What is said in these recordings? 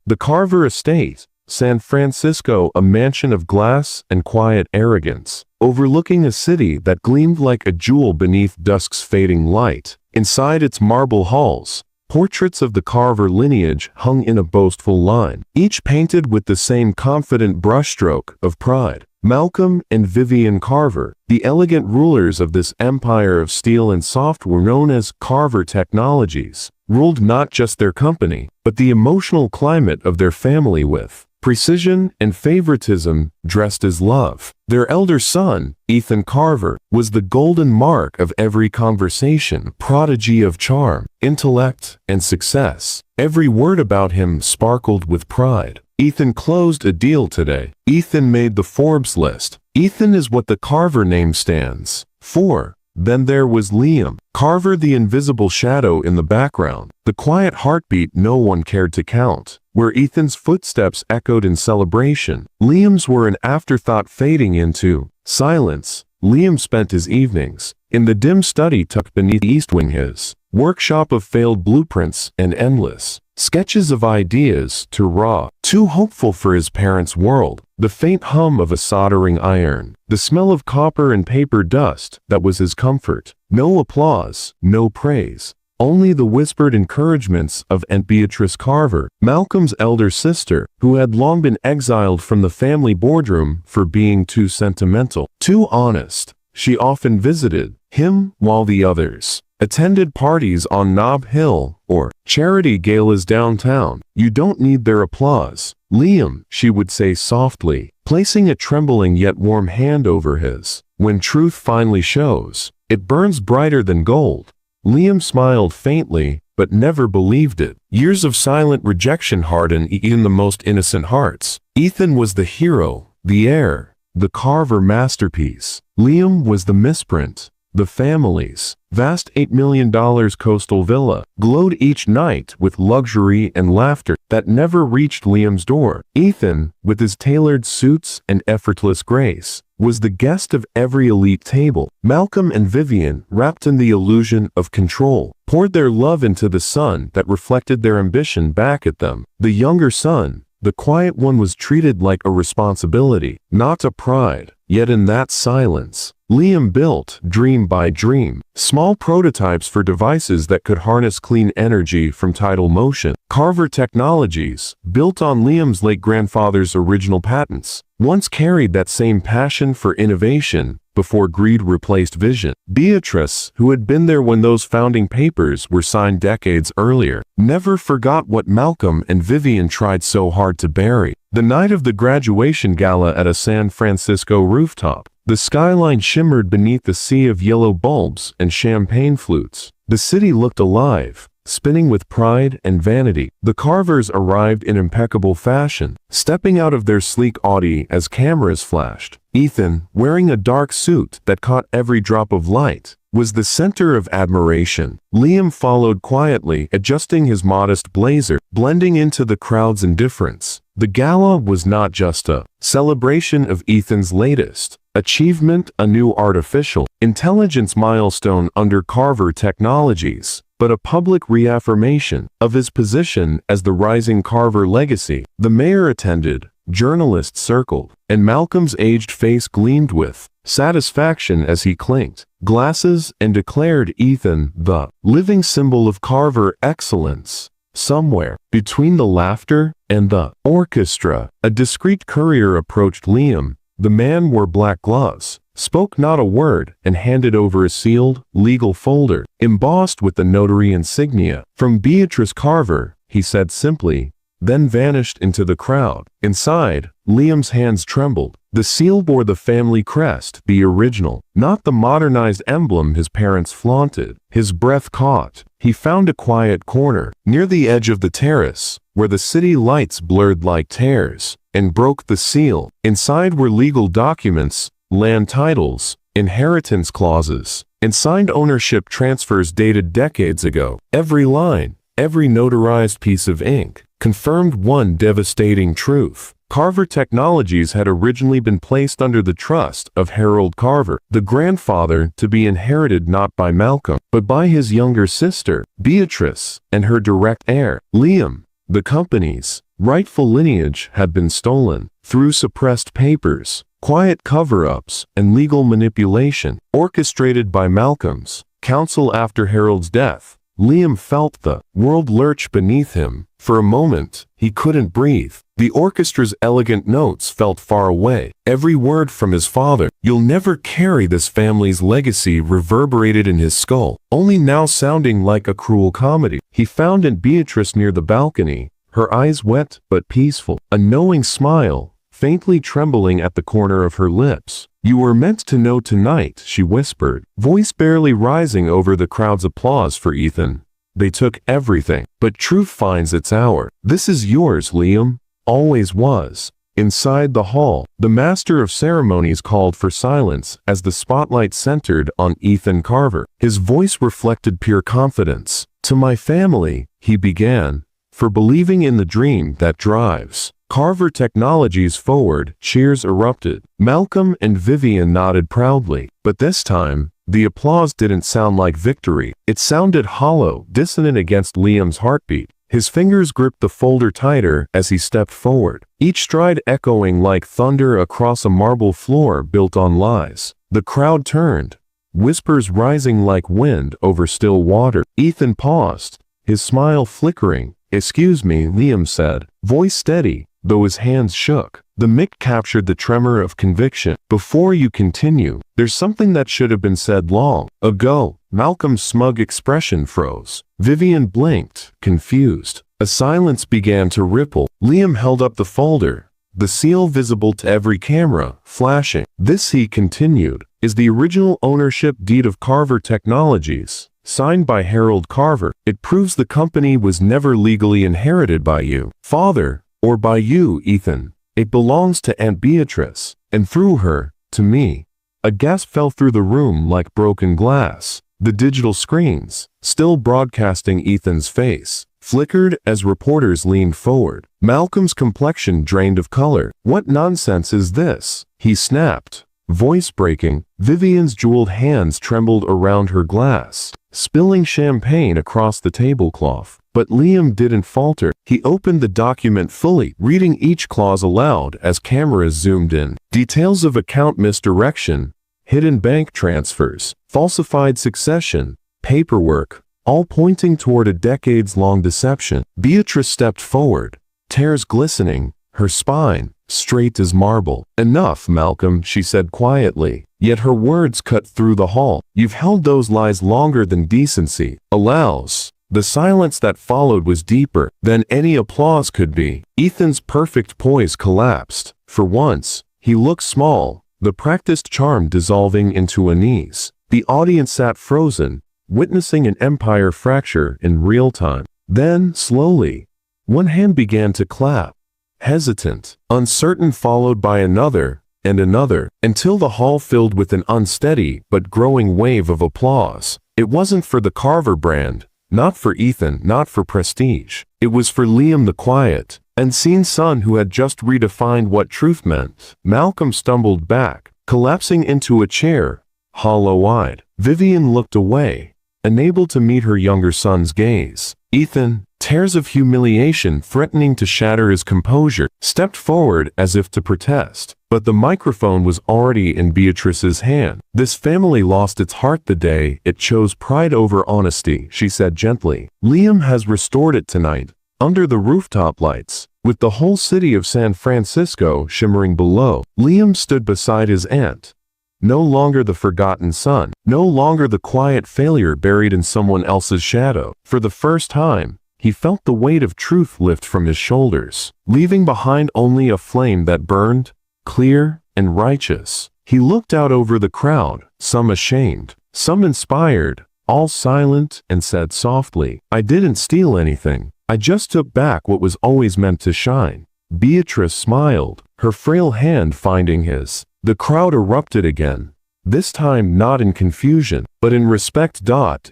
The Carver Estate, San Francisco, a mansion of glass and quiet arrogance, overlooking a city that gleamed like a jewel beneath dusk's fading light. Inside its marble halls, portraits of the Carver lineage hung in a boastful line, each painted with the same confident brushstroke of pride. Malcolm and Vivian Carver, the elegant rulers of this empire of steel and software known as Carver Technologies, ruled not just their company, but the emotional climate of their family with precision and favoritism dressed as love. Their elder son, Ethan Carver, was the golden mark of every conversation, prodigy of charm, intellect, and success. Every word about him sparkled with pride. Ethan closed a deal today. Ethan made the Forbes list. Ethan is what the Carver name stands for. Then there was Liam Carver, the invisible shadow in the background, the quiet heartbeat no one cared to count. Where Ethan's footsteps echoed in celebration, Liam's were an afterthought fading into silence. Liam spent his evenings in the dim study tucked beneath East Wing, his workshop of failed blueprints and endless sketches of ideas too hopeful for his parents' world. The faint hum of a soldering iron, the smell of copper and paper dust, that was his comfort. No applause, no praise. Only the whispered encouragements of Aunt Beatrice Carver, Malcolm's elder sister, who had long been exiled from the family boardroom for being too sentimental, too honest. She often visited him while the others attended parties on Nob Hill or charity galas downtown. You don't need their applause, Liam, she would say softly, placing a trembling yet warm hand over his. When truth finally shows, it burns brighter than gold. Liam smiled faintly, but never believed it. Years of silent rejection hardened even the most innocent hearts. Ethan was the hero, the heir, the Carver masterpiece. Liam was the misprint. The family's vast $8 million coastal villa glowed each night with luxury and laughter that never reached Liam's door. Ethan, with his tailored suits and effortless grace, was the guest of every elite table. Malcolm and Vivian, wrapped in the illusion of control, poured their love into the sun that reflected their ambition back at them. The younger son, the quiet one, was treated like a responsibility, not a pride. Yet in that silence, Liam built, dream by dream, small prototypes for devices that could harness clean energy from tidal motion. Carver Technologies, built on Liam's late grandfather's original patents, once carried that same passion for innovation before greed replaced vision. Beatrice, who had been there when those founding papers were signed decades earlier, never forgot what Malcolm and Vivian tried so hard to bury. The night of the graduation gala at a San Francisco rooftop, the skyline shimmered beneath a sea of yellow bulbs and champagne flutes. The city looked alive, spinning with pride and vanity. The Carvers arrived in impeccable fashion, stepping out of their sleek Audi as cameras flashed. Ethan, wearing a dark suit that caught every drop of light, was the center of admiration. Liam followed quietly, adjusting his modest blazer, blending into the crowd's indifference. The gala was not just a celebration of Ethan's latest achievement, a new artificial intelligence milestone under Carver Technologies, but a public reaffirmation of his position as the rising Carver legacy. The mayor attended, journalists circled, and Malcolm's aged face gleamed with satisfaction as he clinked glasses and declared Ethan the living symbol of Carver excellence. Somewhere between the laughter and the orchestra, a discreet courier approached Liam. The man wore black gloves, spoke not a word, and handed over a sealed, legal folder, embossed with the notary insignia. From Beatrice Carver, he said simply, then vanished into the crowd. Inside, Liam's hands trembled. The seal bore the family crest, the original, not the modernized emblem his parents flaunted. His breath caught. He found a quiet corner, near the edge of the terrace, where the city lights blurred like tears, and broke the seal. Inside were legal documents, land titles, inheritance clauses, and signed ownership transfers dated decades ago. Every line, every notarized piece of ink, confirmed one devastating truth. Carver Technologies had originally been placed under the trust of Harold Carver, the grandfather, to be inherited not by Malcolm, but by his younger sister, Beatrice, and her direct heir, Liam. The company's rightful lineage had been stolen through suppressed papers, quiet cover-ups, and legal manipulation, orchestrated by Malcolm's counsel after Harold's death. Liam felt the world lurch beneath him. For a moment, he couldn't breathe. The orchestra's elegant notes felt far away. Every word from his father, "You'll never carry this family's legacy," reverberated in his skull, only now sounding like a cruel comedy. He found Aunt Beatrice near the balcony, her eyes wet but peaceful, a knowing smile faintly trembling at the corner of her lips. "You were meant to know tonight," she whispered, voice barely rising over the crowd's applause for Ethan. "They took everything, but truth finds its hour. This is yours, Liam. Always was." Inside the hall, the master of ceremonies called for silence as the spotlight centered on Ethan Carver. His voice reflected pure confidence. "To my family," he began, "for believing in the dream that drives Carver Technologies forward." Cheers erupted. Malcolm and Vivian nodded proudly, but this time, the applause didn't sound like victory. It sounded hollow, dissonant against Liam's heartbeat. His fingers gripped the folder tighter as he stepped forward, each stride echoing like thunder across a marble floor built on lies. The crowd turned, whispers rising like wind over still water. Ethan paused, his smile flickering. "Excuse me," Liam said, voice steady, though his hands shook. The mic captured the tremor of conviction. "Before you continue, there's something that should have been said long ago." Malcolm's smug expression froze. Vivian blinked, confused. A silence began to ripple. Liam held up the folder, the seal visible to every camera, flashing. "This," he continued, "is the original ownership deed of Carver Technologies, signed by Harold Carver. It proves the company was never legally inherited by you, father, or by you, Ethan. It belongs to Aunt Beatrice, and through her, to me." A gasp fell through the room like broken glass. The digital screens, still broadcasting Ethan's face, flickered as reporters leaned forward. Malcolm's complexion drained of color. "What nonsense is this?" he snapped, voice breaking. Vivian's jeweled hands trembled around her glass, spilling champagne across the tablecloth. But Liam didn't falter. He opened the document fully, reading each clause aloud as cameras zoomed in. Details of account misdirection, hidden bank transfers, falsified succession, paperwork, all pointing toward a decades-long deception. Beatrice stepped forward, tears glistening, her spine straight as marble. "Enough, Malcolm," she said quietly, yet her words cut through the hall. "You've held those lies longer than decency allows." The silence that followed was deeper than any applause could be. Ethan's perfect poise collapsed. For once, he looked small, the practiced charm dissolving into unease. The audience sat frozen, witnessing an empire fracture in real time. Then, slowly, one hand began to clap. Hesitant, uncertain, followed by another, and another, until the hall filled with an unsteady but growing wave of applause. It wasn't for the Carver brand, not for Ethan, not for prestige. It was for Liam, the quiet, unseen son who had just redefined what truth meant. Malcolm stumbled back, collapsing into a chair, hollow-eyed. Vivian looked away, unable to meet her younger son's gaze. Ethan, tears of humiliation threatening to shatter his composure, stepped forward as if to protest. But the microphone was already in Beatrice's hand. "This family lost its heart the day it chose pride over honesty," she said gently. "Liam has restored it tonight, under the rooftop lights, with the whole city of San Francisco shimmering below." Liam stood beside his aunt. No longer the forgotten son, no longer the quiet failure buried in someone else's shadow. For the first time, he felt the weight of truth lift from his shoulders, leaving behind only a flame that burned, clear and righteous. He looked out over the crowd, some ashamed, some inspired, all silent, and said softly, "I didn't steal anything. I just took back what was always meant to shine." Beatrice smiled, her frail hand finding his. The crowd erupted again, this time not in confusion, but in respect.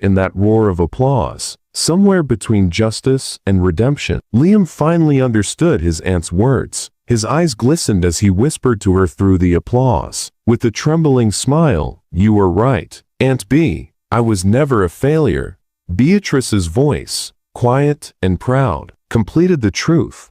In that roar of applause, somewhere between justice and redemption, Liam finally understood his aunt's words. His eyes glistened as he whispered to her through the applause, with a trembling smile, "You were right, Aunt B. I was never a failure." Beatrice's voice, quiet and proud, completed the truth.